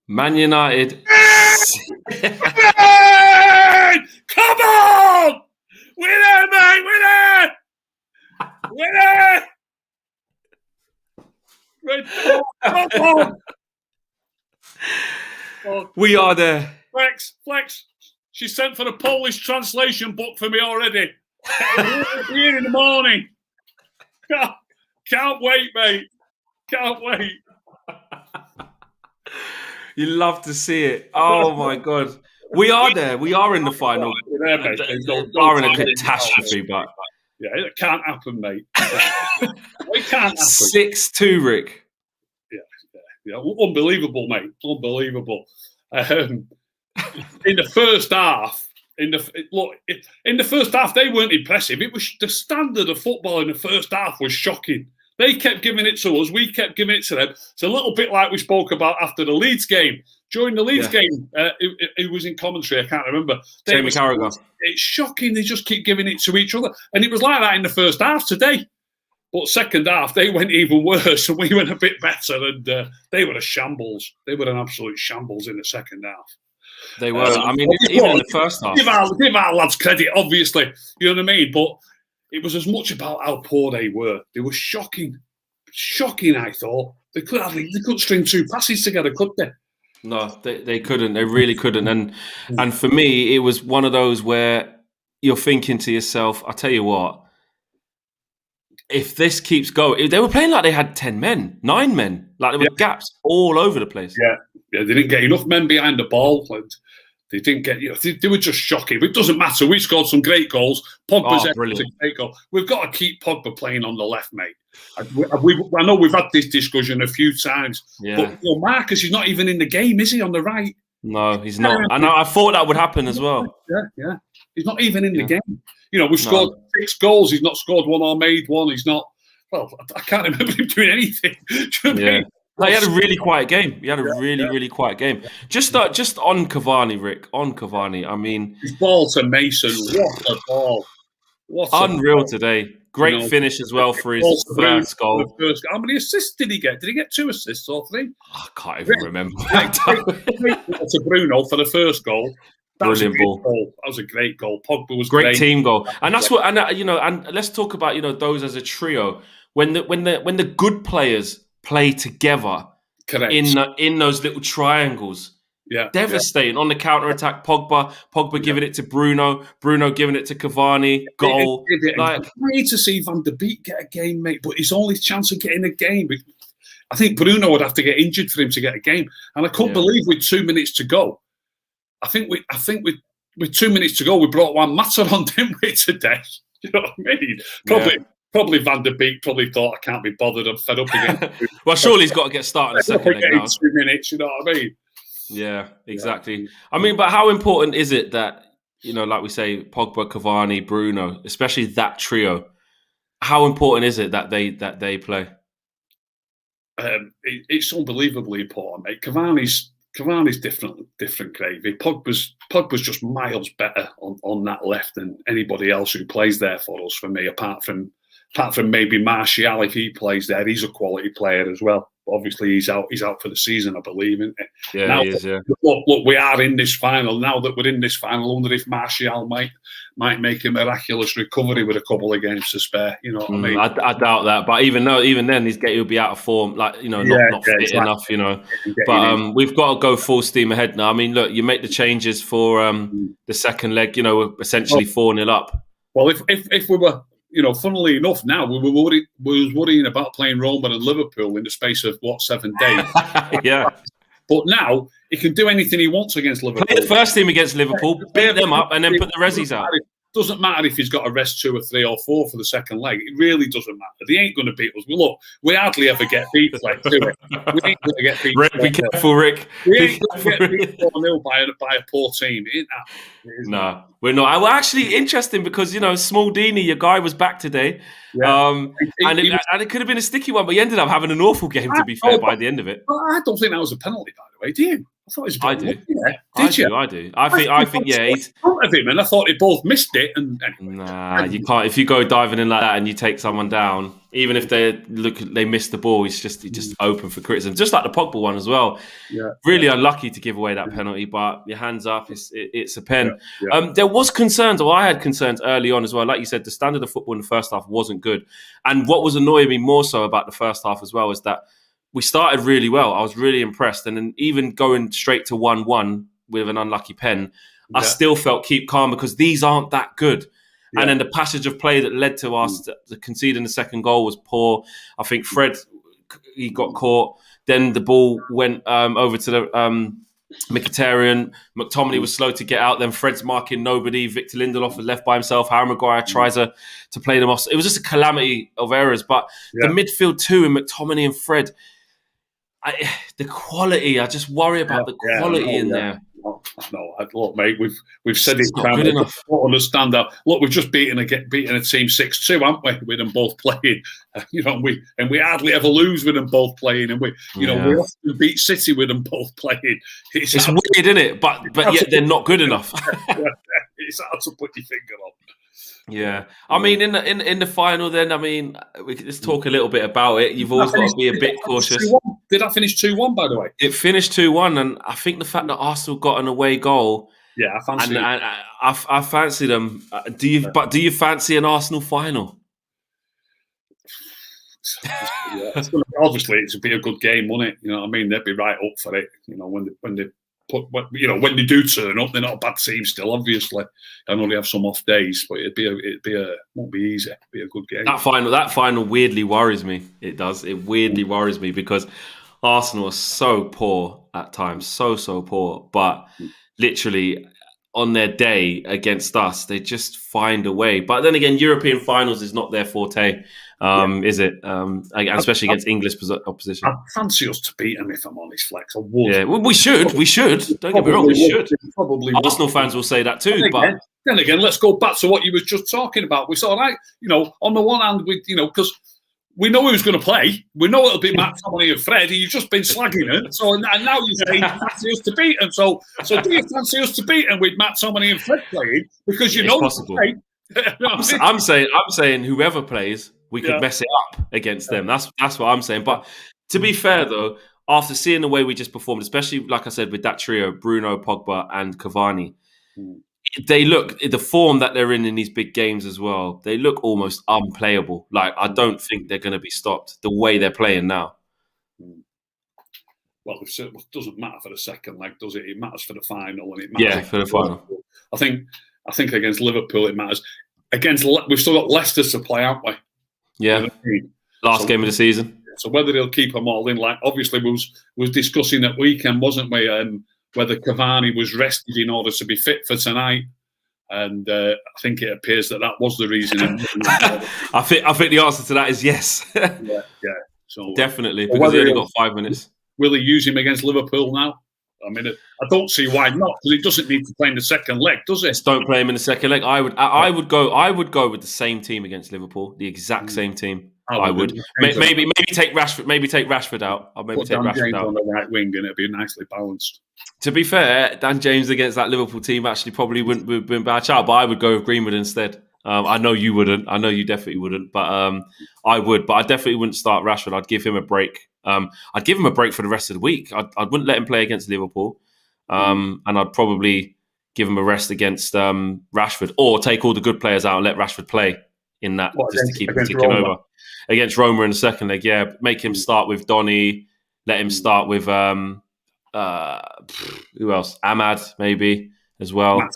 Man United. Come on! Win it, mate! Win it! Win it! Come on! We are there. Flex. She sent for the Polish translation book for me already. Here in the morning. Can't wait, mate. Can't wait. You love to see it. Oh my God. We are there. We are in the final. Barring a catastrophe, but yeah, it can't happen, mate. It can't happen. 6-2, Rick. Yeah. Unbelievable, mate. Unbelievable. In the first half, in the first half, they weren't impressive. It was the standard of football in the first half was shocking. They kept giving it to us. We kept giving it to them. It's a little bit like we spoke about after the Leeds game. During the Leeds game, it was in commentary. I can't remember. Jamie Carragher. It's shocking. They just keep giving it to each other. And it was like that in the first half today. But second half, they went even worse and we went a bit better. And they were a shambles. They were an absolute shambles in the second half. They were. I mean, even in the first half. Give our lads credit, obviously. You know what I mean? But it was as much about how poor they were. They were shocking. Shocking, I thought. They couldn't string two passes together, could they? No, they couldn't. They really couldn't. And for me, it was one of those where you're thinking to yourself, I'll tell you what, if this keeps going, they were playing like they had 10 men, 9 men. Like there were gaps all over the place. Yeah, they didn't get enough men behind the ball. They didn't get, they were just shocking. But it doesn't matter. We scored some great goals. Pogba's a great goal. We've got to keep Pogba playing on the left, mate. I know we've had this discussion a few times. Yeah. But Marcus is not even in the game, is he, on the right? No, he's not. And I thought that would happen as well. Yeah. He's not even in the game. We've scored 6 goals. He's not scored one or made one. He's not. Well, I can't remember him doing anything. Do you know what I mean? No, he had a really quiet game. Really quiet game. Just on Cavani, Rick. On Cavani. I mean, his ball to Mason. What a ball! Unreal today. Great finish as well for his first goal. How many assists did he get? Did he get 2 assists or 3? I can't even remember. To Bruno for the first goal. Brilliant ball. That was a great goal. Pogba was great team goal, and that's what. And and let's talk about those as a trio. When the good players play together, correct, in those little triangles. Yeah, devastating on the counter attack. Pogba giving it to Bruno giving it to Cavani. Goal. I need to see Van der Beek get a game, mate. But his only chance of getting a game, I think Bruno would have to get injured for him to get a game. And I couldn't believe with 2 minutes to go. I think with 2 minutes to go, we brought Juan Mata on, didn't we, today? You know what I mean? Probably Van der Beek probably thought, I can't be bothered. I'm fed up again. Well, surely he's got to get started in the second leg now. 2 minutes, you know what I mean? Yeah, exactly. Yeah. I mean, but how important is it that, like we say, Pogba, Cavani, Bruno, especially that trio, how important is it that they play? It's unbelievably important, mate. Cavani's different gravy. Pogba's just miles better on that left than anybody else who plays there for us, for me, apart from maybe Martial. If he plays there, he's a quality player as well. Obviously, he's out for the season, I believe, isn't he? Yeah, now, he is, yeah. Look, we are in this final. Now that we're in this final, I wonder if Martial might make a miraculous recovery with a couple of games to spare. You know what I mean? I doubt that. But even then, he'll be out of form. Like, not fit enough, But we've got to go full steam ahead now. I mean, look, you make the changes for the second leg, we're essentially 4-0 up. Well, if we were... funnily enough, now we was worrying about playing Roma and Liverpool in the space of 7 days. Yeah. But now he can do anything he wants against Liverpool. Play the first team against Liverpool, beat them up, and then put the resis out. Doesn't matter if he's got to rest 2 or 3 or 4 for the second leg. It really doesn't matter. They ain't going to beat us. We hardly ever get beat, do we? We ain't going to get beat. Rick, be careful, Rick. We ain't going to get beat 4-0 by a poor team. Ain't that? No, we're not. Well, actually, interesting because, Smaldini, your guy, was back today. Yeah. And it could have been a sticky one, but he ended up having an awful game, to be fair, by the end of it. Well, I don't think that was a penalty, by the way. Do you? I thought he was a bit I do. lucky there. Did you? I do. I think, yeah, in front of him, and I thought they both missed it. And anyway, nah, you can't. If you go diving in like that and you take someone down, even if they miss the ball, he's just open for criticism. Just like the Pogba one as well. Yeah, really unlucky to give away that penalty, but your hands up, it's a pen. Yeah. There was concerns, or I had concerns early on as well. Like you said, the standard of football in the first half wasn't good. And what was annoying me more so about the first half as well is that we started really well. I was really impressed. And then even going straight to 1-1 with an unlucky pen, I still felt keep calm because these aren't that good. Yeah. And then the passage of play that led to us to conceding the second goal was poor. I think Fred, he got caught. Then the ball went over to the Mkhitaryan. McTominay was slow to get out. Then Fred's marking nobody. Victor Lindelof was left by himself. Harry Maguire tries to play them off. It was just a calamity of errors. But the midfield too, and McTominay and Fred, the quality, I just worry about the quality in there. No, look, mate, we've said it's it. Not good enough. I don't understand that. Look, we've just beaten a team 6-2, haven't we? With them both playing, we hardly ever lose with them both playing, and we often beat City with them both playing. It's weird, isn't it? But yet they're not good enough. It's hard to put your finger on. Yeah, I mean, in the final, then let's talk a little bit about it. You've always got to be a bit cautious. Did I finish 2-1? By the way, it finished 2-1, and I think the fact that Arsenal got an away goal. Yeah, I fancy. And I fancy them. Do you fancy an Arsenal final? Obviously, it's be a good game, won't it? You know what I mean? They'd be right up for it. When they do turn up, they're not a bad team still. Obviously, I know they have some off days, but won't be easy. It'd be a good game. That final weirdly worries me. It does. It weirdly worries me because Arsenal are so poor at times, so poor. But literally on their day against us, they just find a way. But then again, European finals is not their forte. Is it? Especially against English opposition. I fancy us to beat them, if I'm honest, Flex. I would. Yeah, we should. Don't get me wrong, we should. Probably Arsenal fans will say that too. Then again, let's go back to what you were just talking about. We saw, on the one hand, because we know who's going to play. We know it'll be McTominay and Fred. You've just been slagging them. So and now you're saying you fancy us to beat them. So do you fancy us to beat them with McTominay and Fred playing? Because you know it's possible. I'm saying whoever plays, we could mess it up against them. That's what I'm saying. But to be fair, though, after seeing the way we just performed, especially, like I said, with that trio, Bruno, Pogba and Cavani, they look, the form that they're in these big games as well, they look almost unplayable. Like, I don't think they're going to be stopped the way they're playing now. Well, it doesn't matter for the second leg, does it? It matters for the final. And it matters. Yeah, for the final. I think against Liverpool, it matters. We've still got Leicester to play, haven't we? Yeah. You know what I mean? Last game of the season. So whether they'll keep them all in, like obviously we was discussing that weekend, wasn't we? Whether Cavani was rested in order to be fit for tonight, and I think it appears that was the reason. I think the answer to that is yes. yeah. So definitely, because he only got 5 minutes. Will he use him against Liverpool now? I mean, I don't see why not, because he doesn't need to play in the second leg, does he? Just don't play him in the second leg. I would go with the same team against Liverpool, the exact same team. I would maybe take Rashford. Maybe take Rashford out. I'll maybe take Rashford out on the right wing, and it'd be nicely balanced. To be fair, Dan James against that Liverpool team actually probably wouldn't have been a bad shout, but I would go with Greenwood instead. I know you wouldn't. I know you definitely wouldn't, but I would. But I definitely wouldn't start Rashford. I'd give him a break. I'd give him a break for the rest of the week. I wouldn't let him play against Liverpool, and I'd probably give him a rest against Rashford, or take all the good players out and let Rashford play in that just to keep him ticking over. Against Roma in the second leg, yeah. Make him start with Donny. Let him start with who else? Ahmad maybe as well.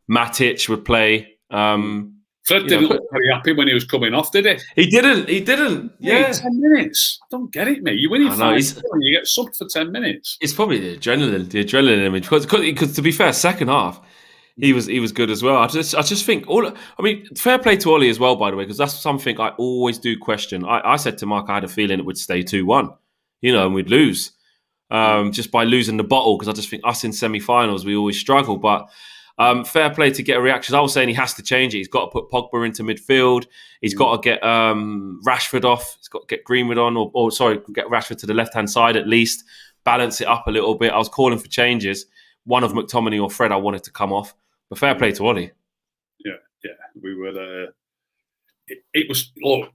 Matic would play. Fred didn't look very happy when he was coming off, did he? He didn't. Yeah, 10 minutes. I don't get it, mate. You win in 5-4 and you get subbed for 10 minutes. It's probably the adrenaline in him. Because to be fair, second half, he was good as well. I just think fair play to Ollie as well, by the way, because that's something I always do question. I said to Mark I had a feeling it would stay 2-1, and we'd lose just by losing the bottle, because I just think us in semi-finals we always struggle. But fair play to get a reaction. I was saying he has to change it. He's got to put Pogba into midfield. He's got to get Rashford off. He's got to get Greenwood on, or get Rashford to the left-hand side at least. balance it up a little bit. I was calling for changes. One of McTominay or Fred I wanted to come off. But fair play to Ollie. Yeah. We were. It was. Look,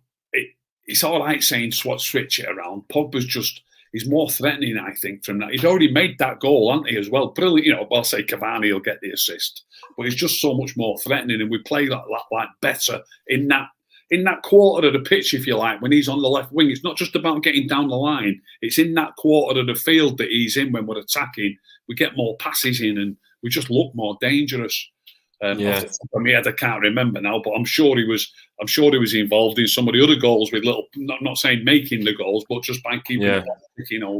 it's all right saying switch it around. Pogba's he's more threatening, I think, from that. He's already made that goal, hasn't he, as well? Brilliant. I'll say Cavani will get the assist, but he's just so much more threatening, and we play like better in that quarter of the pitch, if you like, when he's on the left wing. It's not just about getting down the line. It's in that quarter of the field that he's in when we're attacking. We get more passes in, and we just look more dangerous. For me, I can't remember now, but I'm sure he was involved in some of the other goals with little. Not saying making the goals, but just by keeping.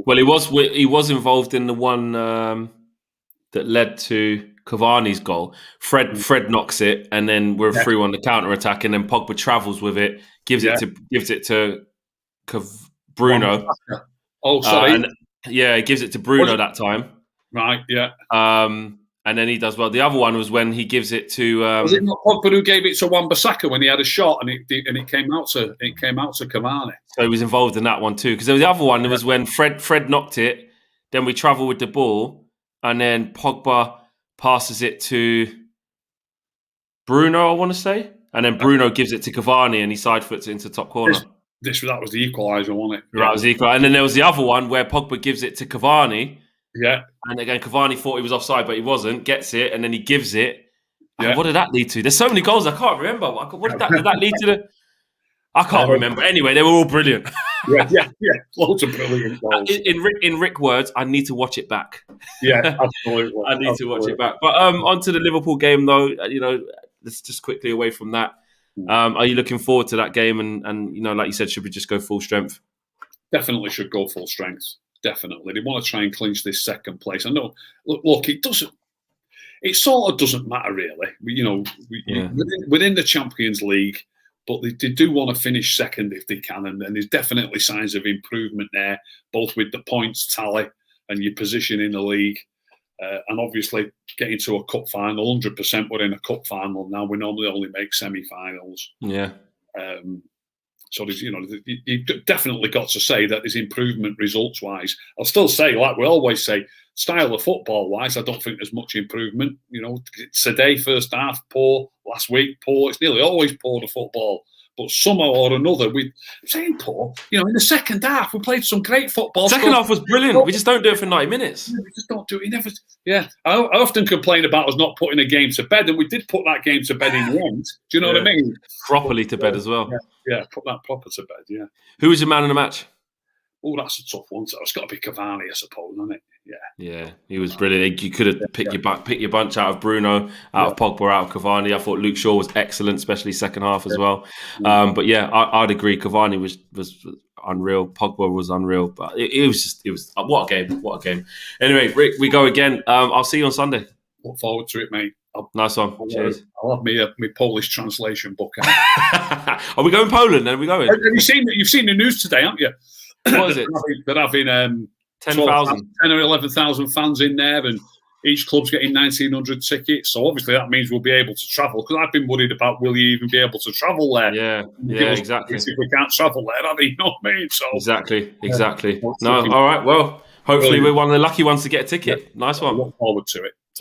Well, he was involved in the one that led to Cavani's goal. Fred knocks it, and then we're through on the counter attack, and then Pogba travels with it, gives it to Bruno. Oh, sorry. He gives it to Bruno that time. Right. Yeah. And then he does well. The other one was when he gives it to. Was it not Pogba who gave it to Wan-Bissaka when he had a shot and it came out to Cavani? So he was involved in that one too. Because there was the other one. It was when Fred knocked it. Then we travel with the ball, and then Pogba passes it to Bruno, I want to say, and then Bruno gives it to Cavani, and he side foots it into top corner. That was the equaliser, wasn't it? That was the equaliser. And then there was the other one where Pogba gives it to Cavani. Yeah. And again, Cavani thought he was offside, but he wasn't. Gets it, and then he gives it. Yeah. And what did that lead to? There's so many goals I can't remember. What did that lead to? I can't remember. Anyway, they were all brilliant. Yeah. Loads of brilliant goals. In Rick words, I need to watch it back. Yeah, absolutely. I need to watch it back. But onto the Liverpool game, though. Let's just quickly away from that. Are you looking forward to that game? And like you said, should we just go full strength? Definitely should go full strength. Definitely, they want to try and clinch this second place. I know. Look, it doesn't. It sort of doesn't matter really. Within the Champions League, but they do want to finish second if they can, and there's definitely signs of improvement there, both with the points tally and your position in the league, and obviously getting to a cup final. 100% we're in a cup final now. We normally only make semi-finals. Yeah. So there's, you've definitely got to say that there's improvement results-wise. I'll still say, like we always say, style of football-wise, I don't think there's much improvement. Today, first half, poor. Last week, poor. It's nearly always poor, the football. But somehow or another, I'm saying poor. In the second half, we played some great football. Second half was brilliant. We just don't do it for 90 minutes. We just don't do it. I often complain about us not putting a game to bed, and we did put that game to bed in the end. Do you know what I mean? Properly to bed as well. Yeah, put that proper to bed, yeah. Who was your man in the match? Oh, that's a tough one. So it's got to be Cavani, I suppose, hasn't it? Yeah, he was brilliant. You could have picked your bunch out of Bruno, out of Pogba, out of Cavani. I thought Luke Shaw was excellent, especially second half as well. But yeah, I'd agree. Cavani was unreal. Pogba was unreal. But it was what a game. Anyway, Rick, we go again. I'll see you on Sunday. Look forward to it, mate. Nice one. Cheers. I'll have my Polish translation book out. Are we going Poland then? Are we going? You've seen the news today, haven't you? What is it? They're having 10,000 or 11,000 fans in there, and each club's getting 1,900 tickets. So obviously that means we'll be able to travel. Because I've been worried about, will you even be able to travel there? Yeah, exactly. If we can't travel there, you know what I mean? So exactly. No, all right. Well, hopefully we're one of the lucky ones to get a ticket. Nice one. I look forward to it.